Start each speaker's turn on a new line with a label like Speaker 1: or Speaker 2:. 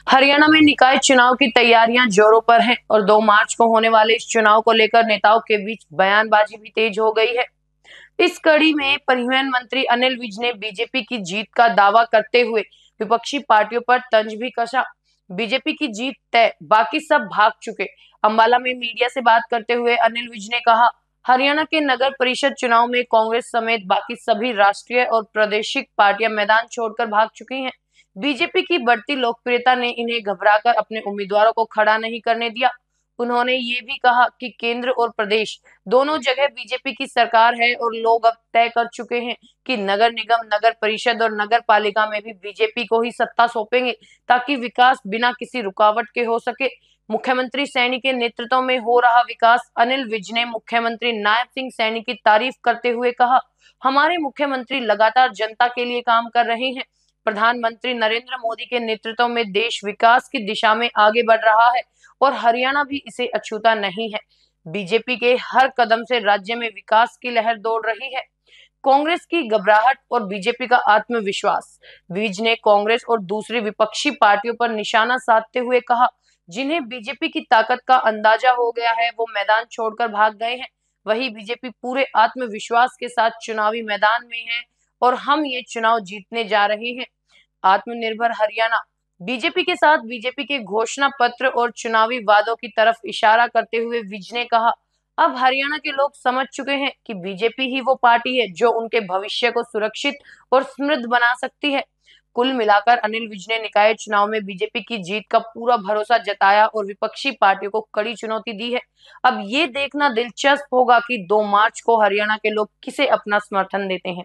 Speaker 1: हरियाणा में निकाय चुनाव की तैयारियां जोरों पर हैं और 2 मार्च को होने वाले इस चुनाव को लेकर नेताओं के बीच बयानबाजी भी तेज हो गई है। इस कड़ी में परिवहन मंत्री अनिल विज ने बीजेपी की जीत का दावा करते हुए विपक्षी पार्टियों पर तंज भी कसा। बीजेपी की जीत तय, बाकी सब भाग चुके। अंबाला में मीडिया से बात करते हुए अनिल विज ने कहा, हरियाणा के नगर परिषद चुनाव में कांग्रेस समेत बाकी सभी राष्ट्रीय और प्रादेशिक पार्टियां मैदान छोड़कर भाग चुकी हैं। बीजेपी की बढ़ती लोकप्रियता ने इन्हें घबराकर अपने उम्मीदवारों को खड़ा नहीं करने दिया। उन्होंने ये भी कहा कि केंद्र और प्रदेश दोनों जगह बीजेपी की सरकार है और लोग अब तय कर चुके हैं कि नगर निगम, नगर परिषद और नगर पालिका में भी बीजेपी को ही सत्ता सौंपेंगे, ताकि विकास बिना किसी रुकावट के हो सके। मुख्यमंत्री सैनी के नेतृत्व में हो रहा विकास। अनिल विज ने मुख्यमंत्री नायब सिंह सैनी की तारीफ करते हुए कहा, हमारे मुख्यमंत्री लगातार जनता के लिए काम कर रहे हैं। प्रधानमंत्री नरेंद्र मोदी के नेतृत्व में देश विकास की दिशा में आगे बढ़ रहा है और हरियाणा भी इसे अछूता नहीं है। बीजेपी के हर कदम से राज्य में विकास की लहर दौड़ रही है। कांग्रेस की घबराहट और बीजेपी का आत्मविश्वास। विज ने कांग्रेस और दूसरी विपक्षी पार्टियों पर निशाना साधते हुए कहा, जिन्हें बीजेपी की ताकत का अंदाजा हो गया है वो मैदान छोड़कर भाग गए हैं। वही बीजेपी पूरे आत्मविश्वास के साथ चुनावी मैदान में है और हम ये चुनाव जीतने जा रहे हैं। आत्मनिर्भर हरियाणा। बीजेपी के साथ बीजेपी के घोषणा पत्र और चुनावी वादों की तरफ इशारा करते हुए विज ने कहा, अब हरियाणा के लोग समझ चुके हैं कि बीजेपी ही वो पार्टी है जो उनके भविष्य को सुरक्षित और समृद्ध बना सकती है। कुल मिलाकर अनिल विज ने निकाय चुनाव में बीजेपी की जीत का पूरा भरोसा जताया और विपक्षी पार्टियों को कड़ी चुनौती दी है। अब ये देखना दिलचस्प होगा कि 2 मार्च को हरियाणा के लोग किसे अपना समर्थन देते हैं।